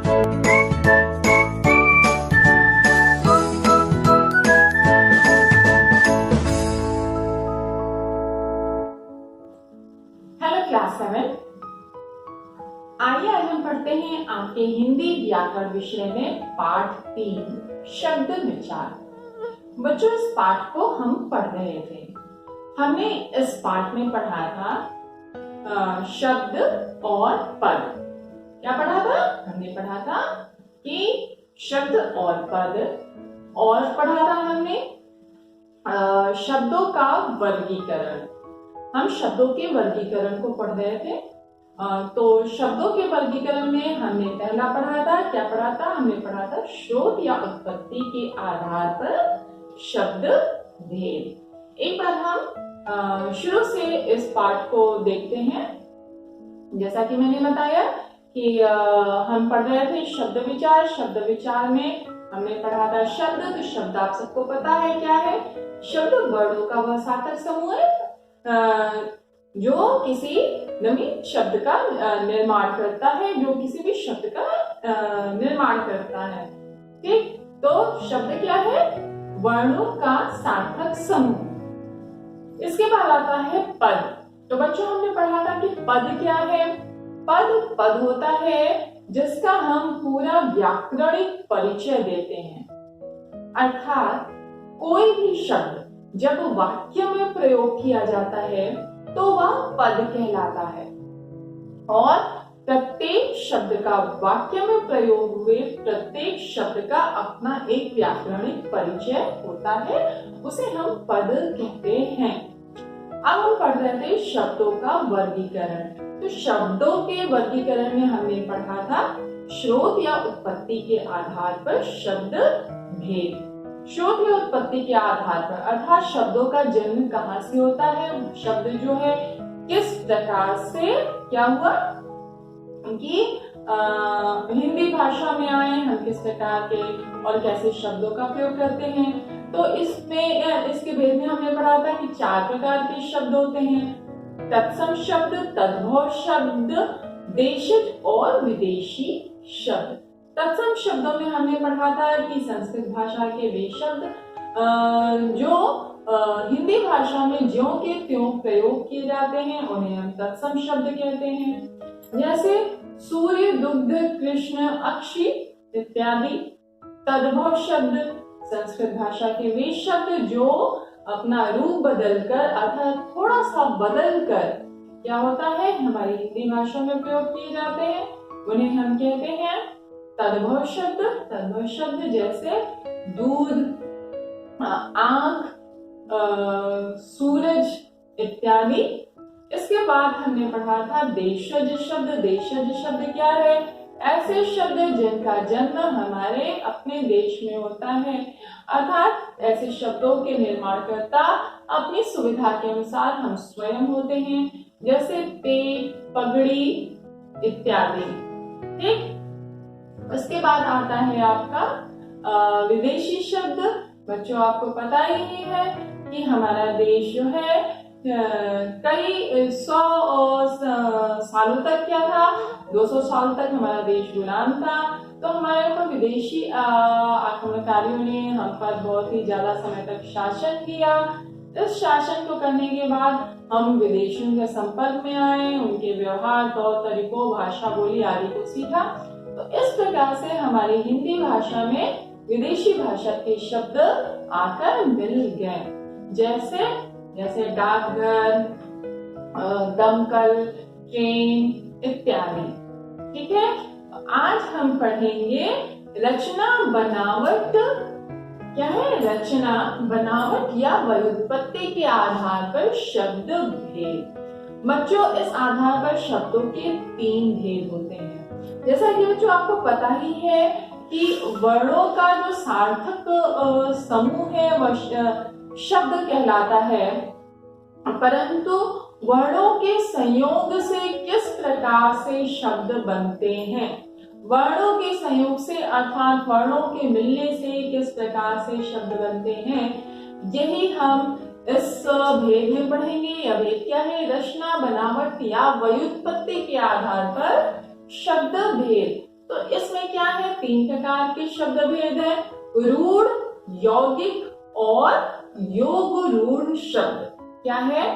Hello class 7। आइए आज हम पढ़ते हैं आपके हिंदी व्याकरण विषय में पाठ 3 शब्द विचार। बच्चों, इस पाठ को हम पढ़ रहे थे। हमने इस पाठ में पढ़ा था शब्द और पद। क्या पढ़ा था? हमने पढ़ा था कि शब्द और पद, और पढ़ा था हमने शब्दों का वर्गीकरण। हम शब्दों के वर्गीकरण को पढ़ रहे थे। तो शब्दों के वर्गीकरण में हमने पहला पढ़ा था, क्या पढ़ा था? हमने पढ़ा था स्रोत या उत्पत्ति के आधार पर शब्द भेद। एक बार हम शुरू से इस पाठ को देखते हैं। जैसा कि मैंने बताया कि हम पढ़ रहे थे शब्द विचार। शब्द विचार में हमने पढ़ा था शब्द। तो शब्द आप सबको पता है क्या है? शब्द वर्णों का वह सार्थक समूह है जो किसी नवीन शब्द का निर्माण करता है, जो किसी भी शब्द का निर्माण करता है। ठीक, तो शब्द क्या है? वर्णों का सार्थक समूह। इसके बाद आता है पद। तो बच्चों, हमने पढ़ा था कि पद क्या है? पद होता है जिसका हम पूरा व्याकरणिक परिचय देते हैं। अर्थात कोई भी शब्द जब वाक्य में प्रयोग किया जाता है तो वह पद कहलाता है, और प्रत्येक शब्द का वाक्य में प्रयोग हुए प्रत्येक शब्द का अपना एक व्याकरणिक परिचय होता है, उसे हम पद कहते हैं। अब हम पढ़ रहे थे शब्दों का वर्गीकरण। तो शब्दों के वर्गीकरण में हमने पढ़ा था स्रोत या उत्पत्ति के आधार पर शब्द भेद। स्रोत या उत्पत्ति के आधार पर अर्थात शब्दों का जन्म कहाँ से होता है, शब्द जो है किस प्रकार से क्या हुआ कि हिंदी भाषा में आए, हम किस प्रकार के और कैसे शब्दों का प्रयोग करते हैं। तो इसके भेद में हमने पढ़ा था कि 4 प्रकार के शब्द होते हैं: तत्सम शब्द, तद्भव शब्द, देशज और विदेशी शब्द। तत्सम शब्दों में हमने पढ़ा था कि संस्कृत भाषा के वे शब्द जो हिंदी भाषा में ज्यों के त्यों प्रयोग किए जाते हैं उन्हें हम तत्सम शब्द कहते हैं। जैसे सूर्य, दुग्ध, कृष्ण, अक्षी इत्यादि। तद्भव शब्द संस्कृत भाषा के वे शब्द जो अपना रूप बदलकर अर्थात थोड़ा सा बदलकर क्या होता है हमारी हिंदी भाषा में प्रयोग किए जाते हैं, उन्हें हम कहते हैं तद्भव शब्द। तद्भव शब्द जैसे दूध, आंख, सूरज इत्यादि। इसके बाद हमने पढ़ा था देशज शब्द। देशज शब्द क्या है? ऐसे शब्द जिनका जन्म हमारे अपने देश में होता है, अर्थात ऐसे शब्दों के निर्माणकर्ता अपनी सुविधा के अनुसार हम स्वयं होते हैं, जैसे पेट, पगड़ी इत्यादि। ठीक, उसके बाद आता है आपका विदेशी शब्द। बच्चों, आपको पता ही है कि हमारा देश जो है कई 100 सालों तक क्या था, 200 साल तक हमारा देश गुलाम था। तो हमारे ऊपर विदेशी आक्रमणकारियों ने हम पर बहुत ही ज्यादा समय तक शासन किया। इस शासन को करने के बाद हम विदेशियों के संपर्क में आए, उनके व्यवहार, तौर तरीकों, भाषा, बोली आदि को सीखा। तो इस प्रकार से हमारी हिंदी भाषा में विदेशी भाषा के शब्द आकर मिल गए, जैसे डाकघर, दमकल, ट्रेन इत्यादि। ठीक है, आज हम पढ़ेंगे रचना बनावट। क्या है? रचना बनावट या व्युत्पत्ति के आधार पर शब्द भेद। बच्चों, इस आधार पर शब्दों के 3 भेद होते हैं। जैसा कि बच्चों आपको पता ही है कि वर्णों का जो सार्थक समूह है वह शब्द कहलाता है, परंतु वर्णों के संयोग से किस प्रकार से शब्द बनते हैं, वर्णों के संयोग से अर्थात वर्णों के मिलने से किस प्रकार से शब्द बनते हैं, यही हम इस भेद में पढ़ेंगे। यह भेद क्या है? रचना बनावट या व्युत्पत्ति के आधार पर शब्द भेद। तो इसमें क्या तीन प्रकार के शब्द भेद है, रूढ़, यौगिक और योग रूढ़ शब्द। क्या है?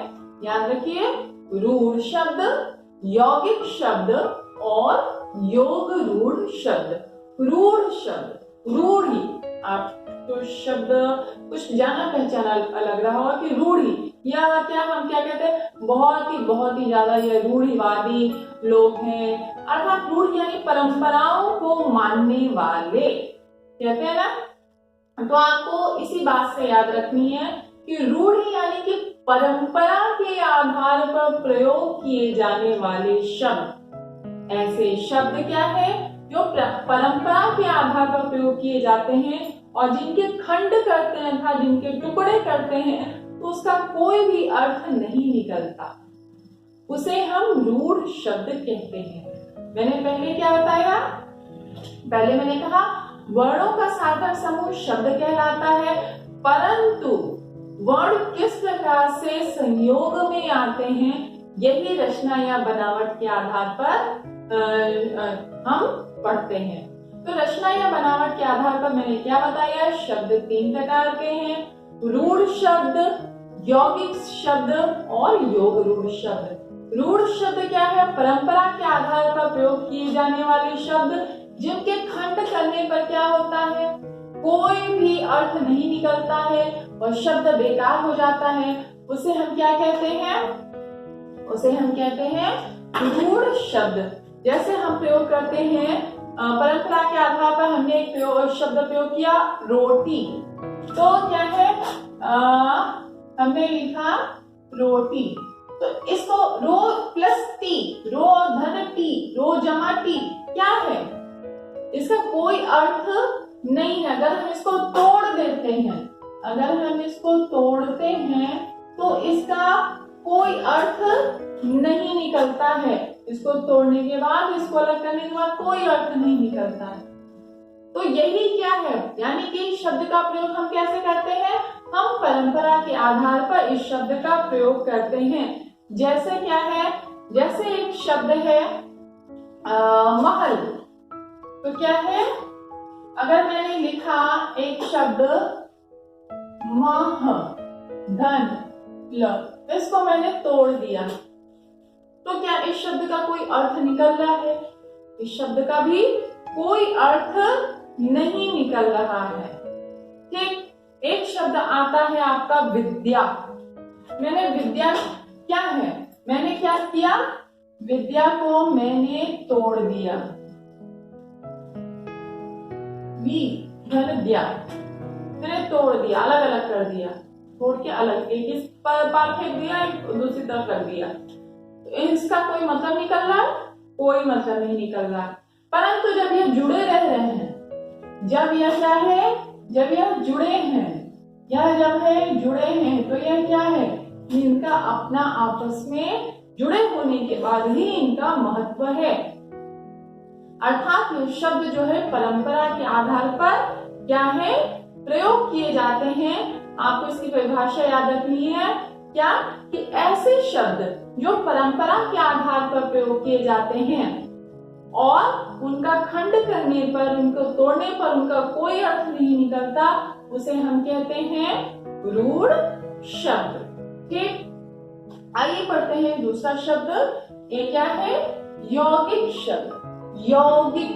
याद रखिए, रूढ़ शब्द, यौगिक शब्द और योग रूढ़ शब्द। रूढ़ शब्द, रूढ़ी, आपको शब्द कुछ जाना पहचाना लग रहा होगा कि रूढ़ी या क्या हम क्या कहते हैं, बहुत ही ज्यादा ये रूढ़िवादी लोग हैं, अर्थात रूढ़ यानी परंपराओं को मानने वाले कहते हैं ना। तो आपको इसी बात से याद रखनी है कि रूढ़ी यानी कि परंपरा के आधार पर प्रयोग किए जाने वाले शब्द। ऐसे शब्द क्या है जो परंपरा के आधार पर प्रयोग किए जाते हैं और जिनके खंड करते हैं अर्थात जिनके टुकड़े करते हैं तो उसका कोई भी अर्थ नहीं निकलता, उसे हम रूढ़ शब्द कहते हैं। मैंने पहले क्या बताया? पहले मैंने कहा वर्णों का सार्थक समूह शब्द कहलाता है, परंतु वर्ण किस प्रकार से संयोग में आते हैं यही रचना या बनावट के आधार पर हम पढ़ते हैं। तो रचना या बनावट के आधार पर मैंने क्या बताया? शब्द तीन प्रकार के हैं, रूढ़ शब्द, यौगिक शब्द और योग रूढ़ शब्द। रूढ़ शब्द क्या है? परंपरा के आधार पर प्रयोग किए जाने वाले शब्द जिनके खंड करने पर क्या होता है, कोई भी अर्थ नहीं निकलता है और शब्द बेकार हो जाता है, उसे हम क्या कहते हैं? उसे हम कहते हैं रूढ़ शब्द। जैसे हम प्रयोग करते हैं परंपरा के आधार पर हमने एक शब्द प्रयोग किया रोटी, तो क्या है हमने लिखा रोटी, तो इसको रो प्लस टी, रो धन टी, रो जमा टी क्या है? इसका कोई अर्थ नहीं है। अगर हम इसको तोड़ देते हैं, अगर हम इसको तोड़ते हैं तो इसका कोई अर्थ नहीं निकलता है। इसको तोड़ने के बाद, इसको अलग करने के बाद कोई अर्थ नहीं निकलता है। तो यही क्या है, यानी कि शब्द का प्रयोग हम कैसे करते हैं? हम परंपरा के आधार पर इस शब्द का प्रयोग करते हैं। जैसे क्या है? जैसे एक शब्द है महल, तो क्या है? अगर मैंने लिखा एक शब्द मह धन ल, इसको मैंने तोड़ दिया, तो क्या इस शब्द का कोई अर्थ निकल रहा है? इस शब्द का भी कोई अर्थ नहीं निकल रहा है। ठीक, एक शब्द आता है आपका विद्या। मैंने विद्या क्या है? मैंने क्या किया? विद्या को मैंने तोड़ दिया, विद्या मैंने तोड़ दिया, अलग अलग कर दिया, तोड़ के अलग एक इस पार फेंक दिया, एक दूसरी तरफ रख दिया। तो इसका कोई मतलब निकल रहा है? कोई मतलब नहीं निकल रहा। परंतु जब ये जुड़े रह रहे हैं, जब यह क्या है? जब यह जुड़े हैं, यह जब है जुड़े हैं, तो यह क्या है? इनका अपना आपस में जुड़े होने के बाद ही इनका महत्व है। अर्थात ये शब्द जो है परंपरा के आधार पर क्या है? प्रयोग किए जाते हैं। आपको इसकी परिभाषा याद रखनी है क्या? कि ऐसे शब्द जो परंपरा के आधार पर प्रयोग किए जाते हैं और उनका खंड करने पर, उनको तोड़ने पर उनका कोई अर्थ नहीं निकलता, उसे हम कहते हैं रूढ़ शब्द। ठीक, आइए पढ़ते हैं दूसरा शब्द। ये क्या है? यौगिक शब्द। यौगिक,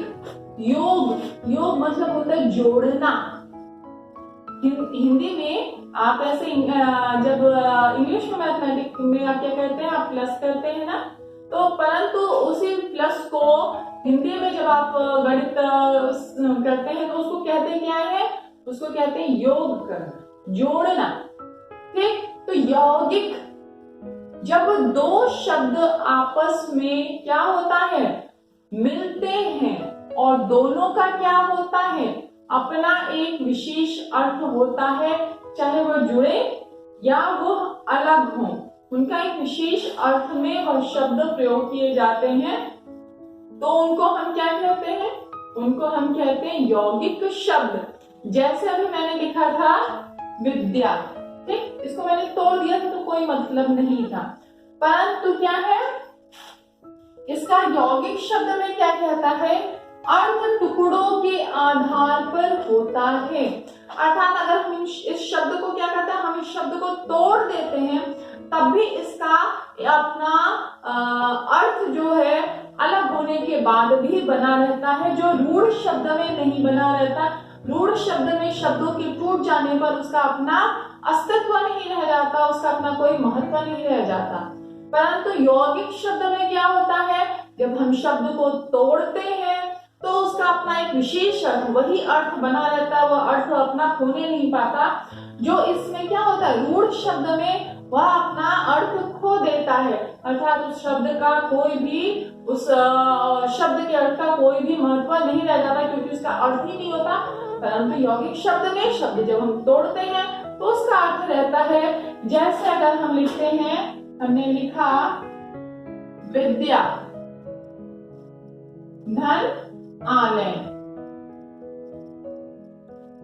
योग, योग मतलब होता है जोड़ना। हिंदी में आप ऐसे जब इंग्लिश में मैथमेटिक्स में आप क्या करते हैं? आप प्लस करते हैं ना, तो परंतु उसी प्लस को हिंदी में जब आप गणित करते हैं तो उसको कहते हैं क्या है? उसको कहते हैं योग करना, जोड़ना। ठीक, तो यौगिक, जब दो शब्द आपस में क्या होता है? मिलते हैं और दोनों का क्या होता है? अपना एक विशेष अर्थ होता है, चाहे वो जुड़े या वो अलग हो, उनका एक विशेष अर्थ में वह शब्द प्रयोग किए जाते हैं, तो उनको हम क्या कहते हैं? उनको हम कहते हैं यौगिक शब्द। जैसे अभी मैंने लिखा था विद्या, ठीक, इसको मैंने तोड़ दिया था तो कोई मतलब नहीं था, परंतु क्या है? इसका यौगिक शब्द में क्या कहता है? अर्थ टुकड़ों के आधार पर होता है। अर्थात अगर हम इस शब्द को क्या करते हैं, हम इस शब्द को तोड़ देते हैं तब भी इसका अपना अर्थ जो है अलग होने के बाद भी बना रहता है, जो रूढ़ शब्द में नहीं बना रहता। रूढ़ शब्द में शब्दों के टूट जाने पर उसका अपना अस्तित्व नहीं रह जाता, उसका अपना कोई महत्व नहीं रह जाता। परंतु यौगिक शब्द में क्या होता है, जब हम शब्द को तोड़ते हैं तो उसका अपना एक विशेष अर्थ, वही अर्थ बना रहता है, वह अर्थ अपना खोने नहीं पाता। जो इसमें क्या होता है, रूढ़ शब्द में वह अपना अर्थ खो देता है, अर्थात उस शब्द का कोई भी, उस शब्द के अर्थ का कोई भी महत्व नहीं रह जाता, क्योंकि उसका अर्थ ही नहीं होता। परंतु यौगिक शब्द में शब्द जब हम तोड़ते हैं तो उसका अर्थ रहता है। जैसे अगर हम लिखते हैं, हमने लिखा विद्या धन आलय,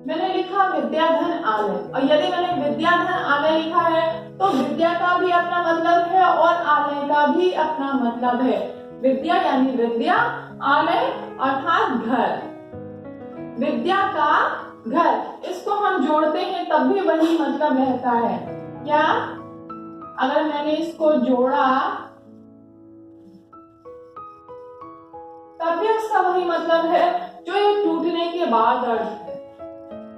मैंने लिखा विद्या धन आलय, और यदि मैंने विद्या धन आलय लिखा है तो विद्या का भी अपना मतलब है और आलय का भी अपना मतलब है। विद्या यानी विद्या, आलय अर्थात घर, विद्या का घर, इसको हम जोड़ते हैं तब भी वही मतलब रहता है। क्या, अगर मैंने इसको जोड़ा तब भी उसका वही मतलब है जो ये टूटने के बाद अर्थ है।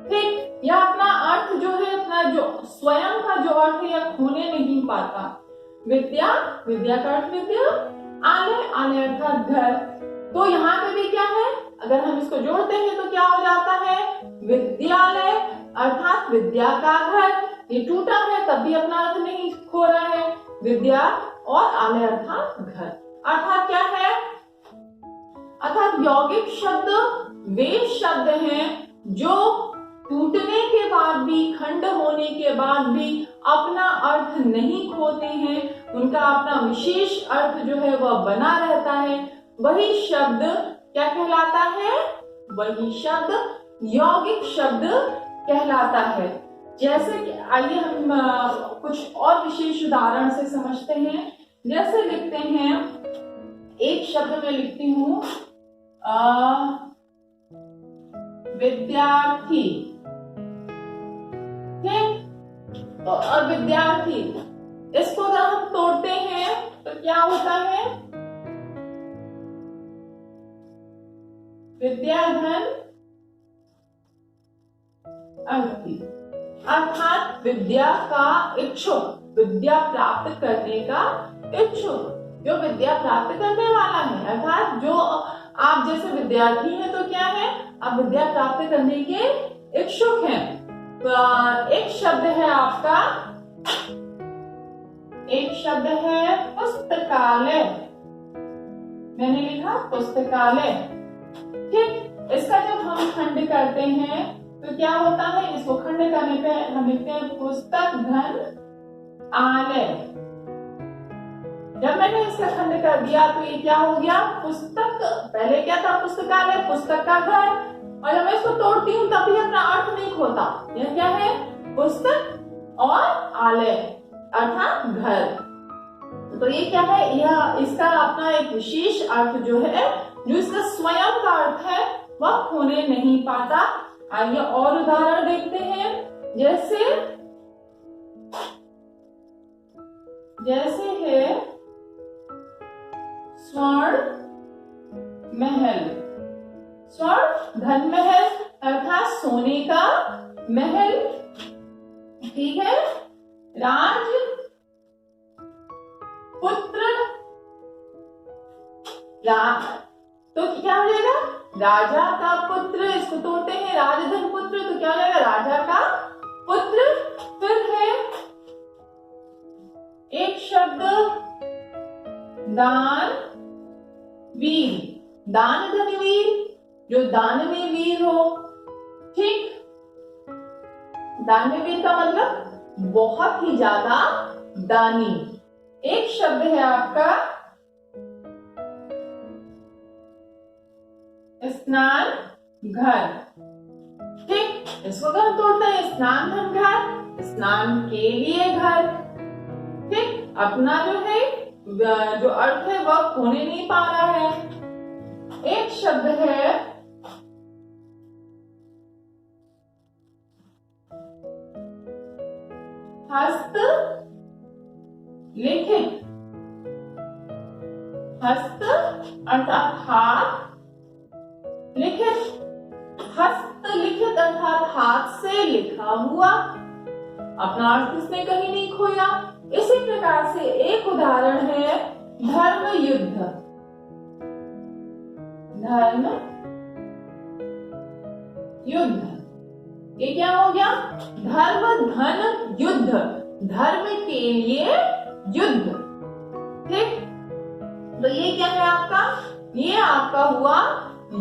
ठीक, यह अपना अर्थ जो है, अपना जो स्वयं का जो अर्थ है, यह खोने नहीं पाता। विद्या, विद्या का अर्थ विद्या, आलय, आलय अर्थात घर। तो यहाँ पे भी क्या है, अगर हम इसको जोड़ते हैं तो क्या हो जाता है, विद्यालय अर्थात विद्या का घर। ये टूटा है तब भी अपना अर्थ नहीं खो रहा है, विद्या और आलय अर्थात घर। अर्थात क्या है, अर्थात यौगिक शब्द वे शब्द हैं जो टूटने के बाद भी, खंड होने के बाद भी अपना अर्थ नहीं खोते हैं, उनका अपना विशेष अर्थ जो है वह बना रहता है। वही शब्द क्या कहलाता है, वही शब्द यौगिक शब्द कहलाता है। जैसे कि आइए हम कुछ और विशेष उदाहरण से समझते हैं। जैसे लिखते हैं, एक शब्द में लिखती हूं विद्यार्थी, ठीक, तो विद्यार्थी, इसको अगर हम तोड़ते हैं तो क्या होता है, विद्याधन अर्थी, अर्थात विद्या का इच्छुक, विद्या प्राप्त करने का इच्छुक, जो विद्या प्राप्त करने वाला है। अर्थात जो आप जैसे विद्यार्थी हैं तो क्या है, आप विद्या प्राप्त करने के इच्छुक हैं। तो एक शब्द है आपका, एक शब्द है पुस्तकालय, मैंने लिखा पुस्तकालय, ठीक। इसका जब हम खंड करते हैं तो क्या होता है, इसको खंड करने पे हम लिखते हैं पुस्तक धन आलय। जब मैंने इसका खंड कर दिया तो ये क्या हो गया, पुस्तक, पहले क्या था, पुस्तकालय, पुस्तक का घर, और जब मैं इसको तोड़ती हूँ तब भी अपना अर्थ नहीं खोता। यह क्या है, पुस्तक और आलय अर्थात घर। तो ये क्या है, यह इसका अपना एक विशेष अर्थ जो है, जो इसका स्वयं का अर्थ है, वह खोने नहीं पाता। आइए और उदाहरण देखते हैं। जैसे है स्वर्ण महल, स्वर्ण धन महल अर्थात सोने का महल, ठीक है। राज पुत्र, तो क्या हो जाएगा, राजा का पुत्र, इसको तोड़ते हैं, राजधन पुत्र, तो क्या हो जाएगा, राजा का पुत्र। फिर है एक शब्द दान वीर, दान धन वीर, जो दान में वीर हो, ठीक। दान में वीर का मतलब बहुत ही ज्यादा दानी। एक शब्द है आपका स्नान घर, ठीक। इसको अगर हम तोड़ते हैं, स्नान धन घर, स्नान के लिए घर, ठीक। अपना जो है जो अर्थ है वह खोने नहीं पा रहा है। एक शब्द है हस्त लिखित, हस्त अर्थात हाथ, लिखित, हस्त लिखित अर्थात हाथ से लिखा हुआ, अपना अर्थ इसने कहीं नहीं खोया। इसी प्रकार से एक उदाहरण है धर्म युद्ध। धर्म युद्ध, ये क्या हो गया? धर्म धन युद्ध, धर्म के लिए युद्ध। ठीक, तो ये क्या है आपका? ये आपका हुआ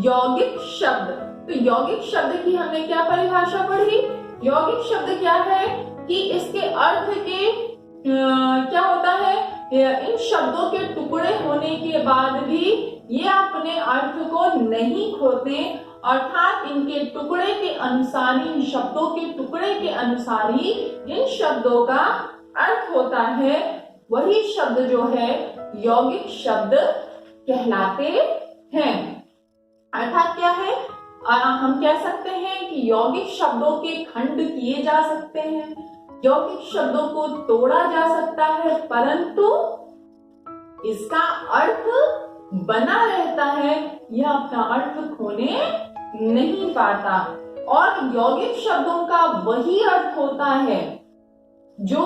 यौगिक शब्द। तो यौगिक शब्द की हमने क्या परिभाषा पढ़ी? यौगिक शब्द क्या है कि इसके अर्थ के क्या होता है, इन शब्दों के टुकड़े होने के बाद भी ये अपने अर्थ को नहीं खोते, अर्थात इनके टुकड़े के अनुसार ही, इन शब्दों के टुकड़े के अनुसार ही इन शब्दों का अर्थ होता है। वही शब्द जो है यौगिक शब्द कहलाते हैं। अर्थात क्या है, हम कह सकते हैं कि यौगिक शब्दों के खंड किए जा सकते हैं, यौगिक शब्दों को तोड़ा जा सकता है, परंतु इसका अर्थ बना रहता है, यह अपना अर्थ खोने नहीं पाता। और यौगिक शब्दों का वही अर्थ होता है जो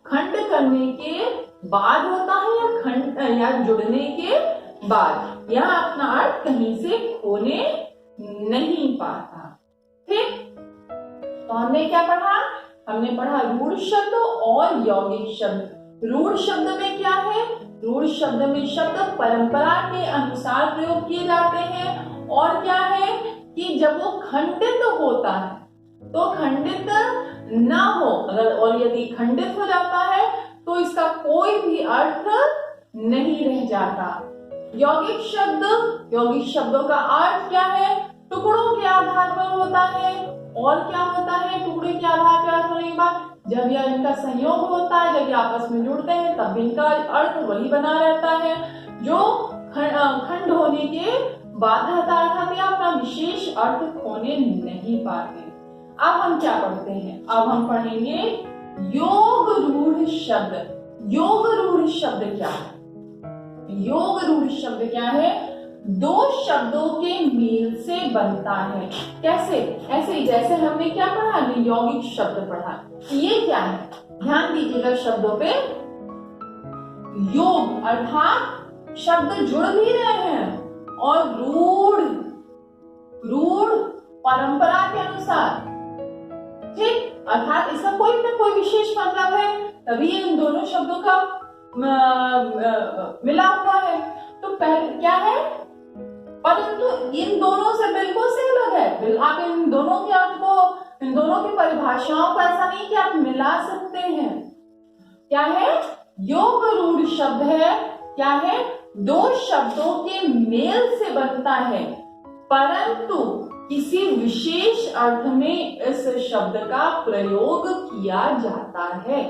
खंड करने के बाद होता है, या खंड या जुड़ने के बाद, यह अपना अर्थ कहीं से खोने नहीं पाता। ठीक, तो हमने क्या पढ़ा? हमने पढ़ा रूढ़ शब्द और यौगिक शब्द। रूढ़ शब्द में क्या है? रूढ़ शब्द में शब्द परंपरा के अनुसार प्रयोग किए जाते हैं। और क्या है कि जब वो खंडित होता है तो खंडित ना हो, अगर और यदि खंडित हो जाता है तो इसका कोई भी अर्थ नहीं रह जाता। यौगिक शब्दों का अर्थ क्या है? टुकड़ों के आधार पर होता है। और क्या होता है टुकड़े के आधार पर अर्थ होने के बाद? जब यह इनका संयोग होता है, जब ये आपस में जुड़ते हैं, तब इनका अर्थ वही बना रहता है जो खंड होने के बाद रहता है, अर्थात ये अपना विशेष अर्थ खोने नहीं पाते। अब हम क्या पढ़ते हैं? अब हम पढ़ेंगे योग रूढ़ शब्द। योग रूढ़ शब्द क्या है? योग रूढ़ शब्द क्या है? दो शब्दों के मेल से बनता है। कैसे? ऐसे ही जैसे हमने क्या पढ़ा? हमने यौगिक शब्द पढ़ा। ये क्या है? ध्यान दीजिएगा शब्दों पे। योग अर्थात शब्द जुड़ भी रहे हैं, और रूढ़ परंपरा के अनुसार। ठीक, अर्थात इसका कोई ना कोई विशेष मतलब है, तभी इन दोनों शब्दों का मिला हुआ है। तो पहले क्या है? परंतु इन दोनों से बिल्कुल से अलग है। आप इन दोनों के अर्थ को, इन दोनों की परिभाषाओं को ऐसा नहीं कि आप मिला सकते हैं। क्या है? योग रूढ़ शब्द है, क्या है? दो शब्दों के मेल से बनता है, परंतु किसी विशेष अर्थ में इस शब्द का प्रयोग किया जाता है।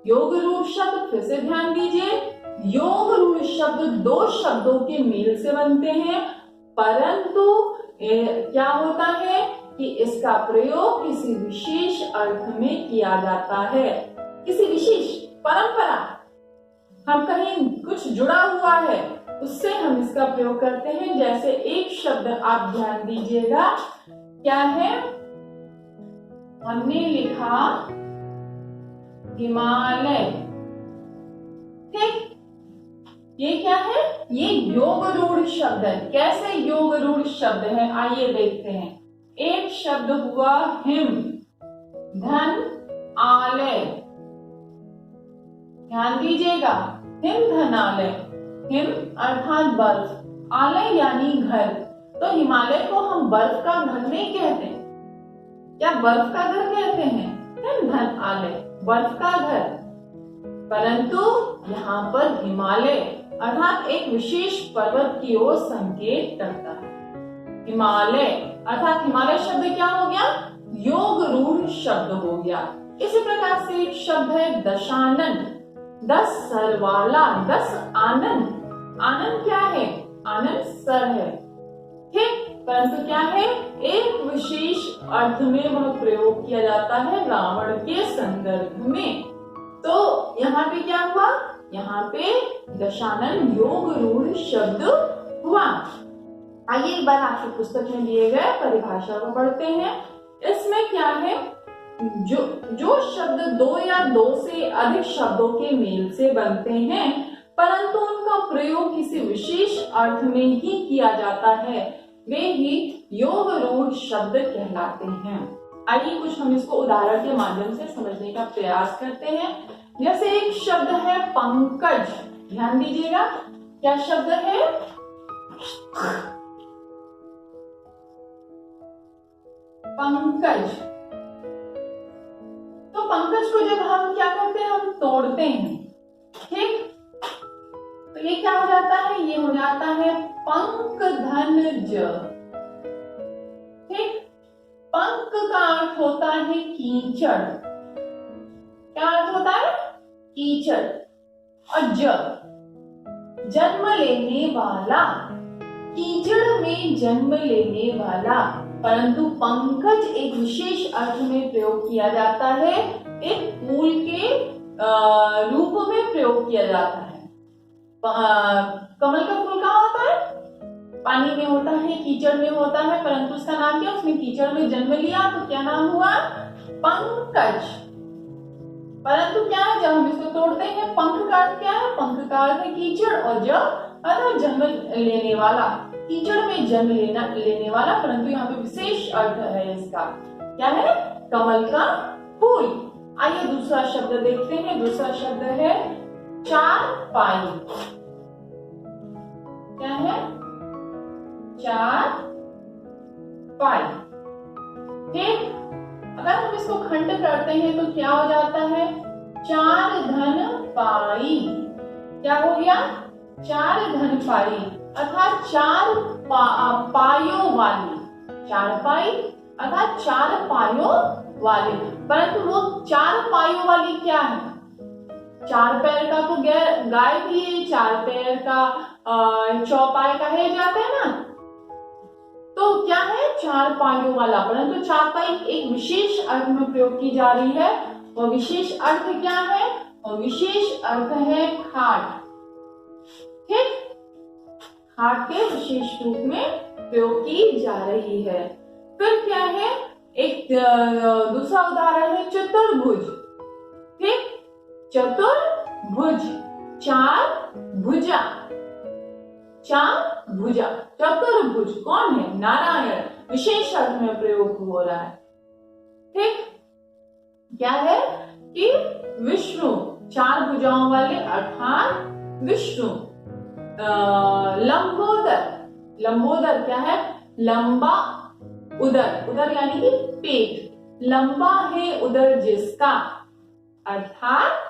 योग रूढ़ शब्द, फिर से ध्यान दीजिए, योग रूढ़ शब्द दो शब्दों के मेल से बनते हैं, परंतु क्या होता है कि इसका प्रयोग किसी विशेष अर्थ में किया जाता है। किसी विशेष परंपरा, हम कहीं कुछ जुड़ा हुआ है उससे हम इसका प्रयोग करते हैं। जैसे एक शब्द आप ध्यान दीजिएगा, क्या है? हमने लिखा हिमालय। ठीक, ये क्या है? ये योग रूढ़ शब्द है। कैसे योग रूढ़ शब्द है? आइए देखते हैं। एक शब्द हुआ हिम, धन, आलय। ध्यान दीजिएगा, हिम धनालय। हिम अर्थात बर्फ, आलय यानी घर। तो हिमालय को हम बर्फ का घर नहीं कहते, क्या बर्फ का घर कहते हैं? हिम धन आलय, बर्फ का घर। परंतु यहाँ पर हिमालय अर्थात एक विशेष पर्वत की ओर संकेत करता है। हिमालय अर्थात हिमालय शब्द क्या हो गया? योग रूढ़ शब्द हो गया। इसी प्रकार से एक शब्द है दशानन, 10 सर वाला, 10 आनंद। आनंद क्या है? आनंद सर है। ठीक, परंतु क्या है, एक विशेष अर्थ में वह प्रयोग किया जाता है रावण के संदर्भ में। तो यहाँ पे क्या हुआ, यहाँ पे दशानन योग रूढ़ शब्द हुआ। आइए एक बार आपकी पुस्तक में दिए गए परिभाषा को पढ़ते हैं। इसमें क्या है, जो शब्द दो या दो से अधिक शब्दों के मेल से बनते हैं परंतु उनका प्रयोग किसी विशेष अर्थ में ही किया जाता है, वे ही योग रूढ़ शब्द कहलाते हैं। आइए कुछ हम इसको उदाहरण के माध्यम से समझने का प्रयास करते हैं। जैसे एक शब्द है पंकज, ध्यान दीजिएगा, क्या शब्द है, पंकज। तो पंकज को जब हम क्या करते हैं, हम तोड़ते हैं, ठीक, तो ये क्या हो जाता है, ये हो जाता है पंक धन ज, ठीक। पंक का अर्थ होता है कीचड़, क्या अर्थ होता है, कीचड़। और जन्म लेने वाला, कीचड़ में जन्म लेने वाला। परंतु पंकज एक विशेष अर्थ में प्रयोग किया जाता है, एक फूल के रूप में प्रयोग किया जाता है। कमल का फूल कहाँ होता है, पानी में होता है, कीचड़ में होता है, परंतु उसका नाम क्या, उसने कीचड़ में जन्म लिया तो क्या नाम हुआ, पंकज। परंतु क्या है, जब हम इसको तोड़ते हैं, पंख का अर्थ क्या है, पंख का अर्थ है कीचड़, और जब जन्म लेने वाला, कीचड़ में जन्म लेने वाला, परंतु यहाँ पे विशेष अर्थ है इसका, क्या है, कमल का फूल। आइए दूसरा शब्द देखते हैं। दूसरा शब्द है चारपाई, क्या है, चारपाई, ठीक। अगर हम इसको खंड करते हैं तो क्या हो जाता है, चार धन पाई, क्या हो गया, चार धन पाई, अर्थात चार पायों वाली, चारपाई अर्थात चार पायों वाली। परंतु वो चार पायों वाली क्या है, चार पैर का तो गाय भी है, चार पैर का चौपाई कहे जाते हैं ना, तो क्या है, चार पायों वाला। परंतु चारपाई एक विशेष अर्थ में प्रयोग की जा रही है, और विशेष अर्थ क्या है, और विशेष अर्थ है खाट, ठीक, खाट के विशेष रूप में प्रयोग की जा रही है। फिर क्या है, एक दूसरा उदाहरण है चतुर्भुज, ठीक, चतुर्भुज, चार भुजा, चार भुजा, चतुर्भुज कौन है, नारायण, विशेष अर्थ में प्रयोग हो रहा है, ठीक। क्या है कि विष्णु, चार भुजाओं वाले अर्थात विष्णु। लंबोदर, लंबोदर क्या है, लंबा उदर, उदर यानी कि पेट, लंबा है उदर जिसका, अर्थात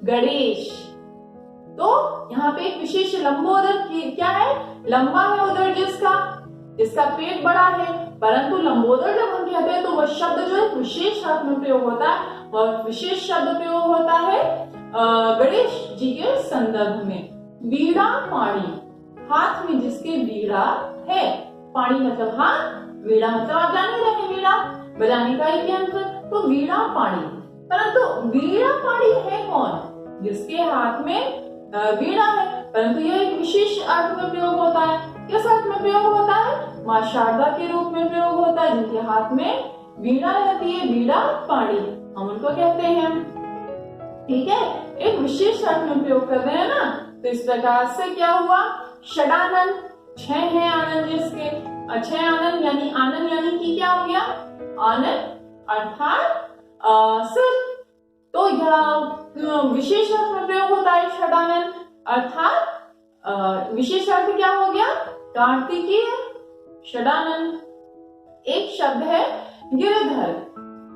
गणेश। तो यहाँ पे एक विशेष लंबोदर क्या है, लंबा है उदर जिसका पेट बड़ा है। परंतु लंबोदर जब हम कहते हैं तो वह शब्द जो है विशेष अर्थ में प्रयोग होता है, और विशेष शब्द प्रयोग होता है गणेश जी के संदर्भ में। बीड़ा पाणी, हाथ में जिसके बीड़ा है, पाणी मतलब हाथ, बीड़ा मतलब आप जान ही रहे हैं, बीड़ा बजाने का ही यंत्र, तो बीड़ा पाणी। परंतु बीड़ा पाणी है कौन, जिसके हाथ में बीड़ा है, परंतु यह एक विशेष अर्थ में प्रयोग होता है। किस अर्थ में प्रयोग होता है, मां शारदा के रूप में प्रयोग होता है, जिनके हाथ में बीड़ा रहती है, बीड़ा पाणी हम उनको कहते हैं, ठीक है। एक विशेष अर्थ में प्रयोग कर रहे हैं ना, तो इस प्रकार से क्या हुआ, षडानन, छह है आनंद जिसके, छह आनंद यानी आनंद यानी कि क्या हो गया, आनंद अर्थात सिर। तो यह विशेष अर्थ में प्रयोग होता है षडानन, अर्थात विशेष अर्थ क्या हो गया, कार्तिकीय षडानन। एक शब्द है गिरिधर,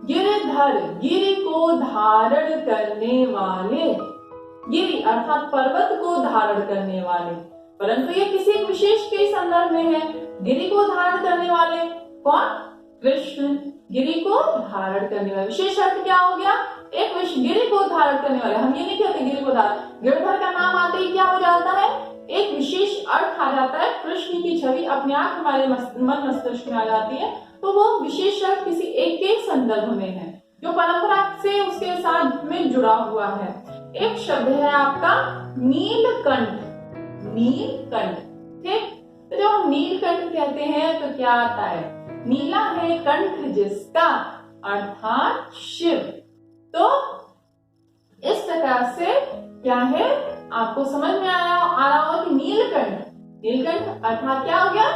गिरिधर गिरि को धारण करने वाले, गिरि अर्थात पर्वत को धारण करने वाले, परंतु ये किसी एक विशेष के संदर्भ में है। गिरि को धारण करने वाले कौन, कृष्ण, गिरि को धारण करने वाले, विशेष अर्थ क्या हो गया, एक गिरि को धारण करने वाले। हम ये नहीं कहते गिरि को धारण, गिरधर का नाम आते ही क्या हो जाता है, एक विशेष अर्थ आ जाता है, कृष्ण की छवि अपने आप हमारे मन मस्तिष्क में आ जाती है, तो वो विशेष अर्थ किसी एक के संदर्भ में है जो परंपरा से उसके साथ में जुड़ा हुआ है। एक शब्द है आपका नीलकंठ। नीलकंठ, ठीक। तो जब हम नीलकंठ कहते हैं तो क्या आता है? नीला है कंठ जिसका, अर्थात शिव। तो इस प्रकार से क्या है, आपको समझ में आ रहा होगा कि नीलकंठ, नीलकंठ अर्थात क्या हो गया?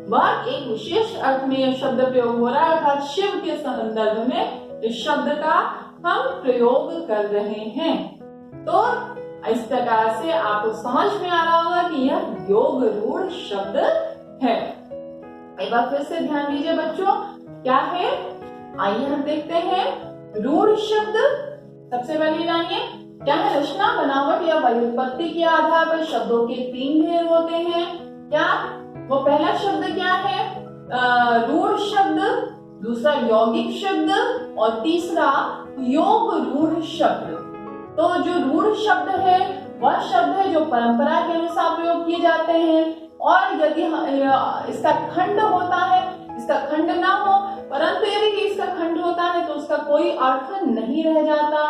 वह एक विशेष अर्थ में यह शब्द प्रयोग हो रहा है, अर्थात शिव के संदर्भ में इस शब्द का हम प्रयोग कर रहे हैं। तो इस प्रकार से आपको समझ में आ रहा होगा कि यह योग रूढ़ शब्द है। एक बार फिर से ध्यान दीजिए बच्चों, क्या है? आइए हम देखते हैं। रूढ़ शब्द, सबसे पहले जानिए क्या है? रचना, बनावट या व्युत्पत्ति के आधार पर शब्दों के 3 ढेर होते हैं। क्या वो पहला शब्द क्या है? रूढ़ शब्द, दूसरा यौगिक शब्द और तीसरा योग रूढ़ शब्द। तो जो रूढ़ शब्द है वह शब्द है जो परंपरा के अनुसार प्रयोग किए जाते हैं, और यदि इसका खंड होता है, इसका खंड ना हो, परंतु यदि इसका खंड होता है तो उसका कोई अर्थ नहीं रह जाता,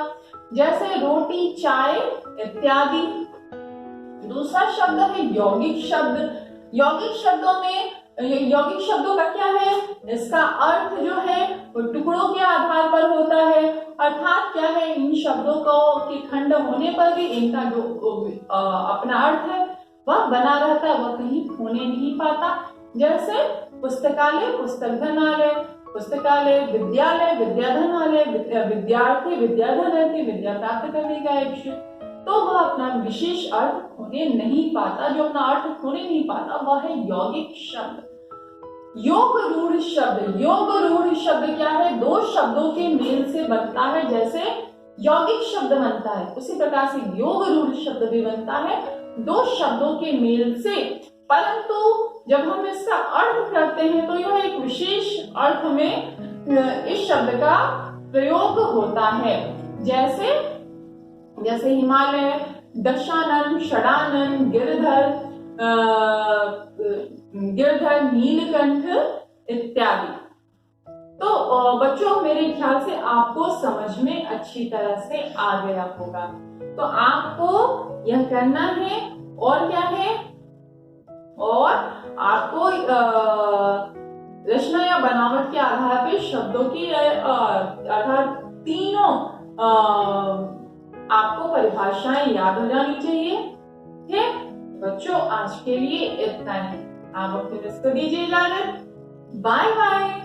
जैसे रोटी, चाय इत्यादि। दूसरा शब्द है यौगिक शब्द। यौगिक शब्दों का क्या है? इसका अर्थ जो है वो टुकड़ों के आधार पर होता है, अर्थात क्या है, इन शब्दों को के खंड होने पर भी इनका जो अपना अर्थ है वह बना रहता है, वह कहीं खोने नहीं पाता। जैसे पुस्तकालय, पुस्तकधनालय, पुस्तकालय, विद्यालय, विद्याधनालय, विद्यार्थी, विद्याधनार्थी, विद्या प्राप्त करने का इच्छुक, तो वह अपना विशेष अर्थ खोने नहीं पाता। जो अपना अर्थ खोने नहीं पाता वह है यौगिक शब्द। योग रूढ़ शब्द, योग रूढ़ शब्द क्या है? 2 शब्दों के मेल से बनता है, जैसे यौगिक शब्द बनता है उसी प्रकार से योग रूढ़ शब्द भी बनता है 2 शब्दों के मेल से। परंतु जब हम इसका अर्थ करते हैं तो यह एक विशेष अर्थ में इस शब्द का प्रयोग होता है, जैसे हिमालय, दशानन, षडानन, गिरधर, नीलकंठ इत्यादि। तो बच्चों मेरे ख्याल से आपको समझ में अच्छी तरह से आ गया होगा। तो आपको यह करना है, और क्या है? और आपको रचना या बनावट के आधार पर शब्दों की अर्थात तीनों आपको परिभाषाएं याद हो जानी चाहिए। ठीक बच्चों, आज के लिए इतना ही। आप अपने मिस को दीजिए इजाजत। Bye bye.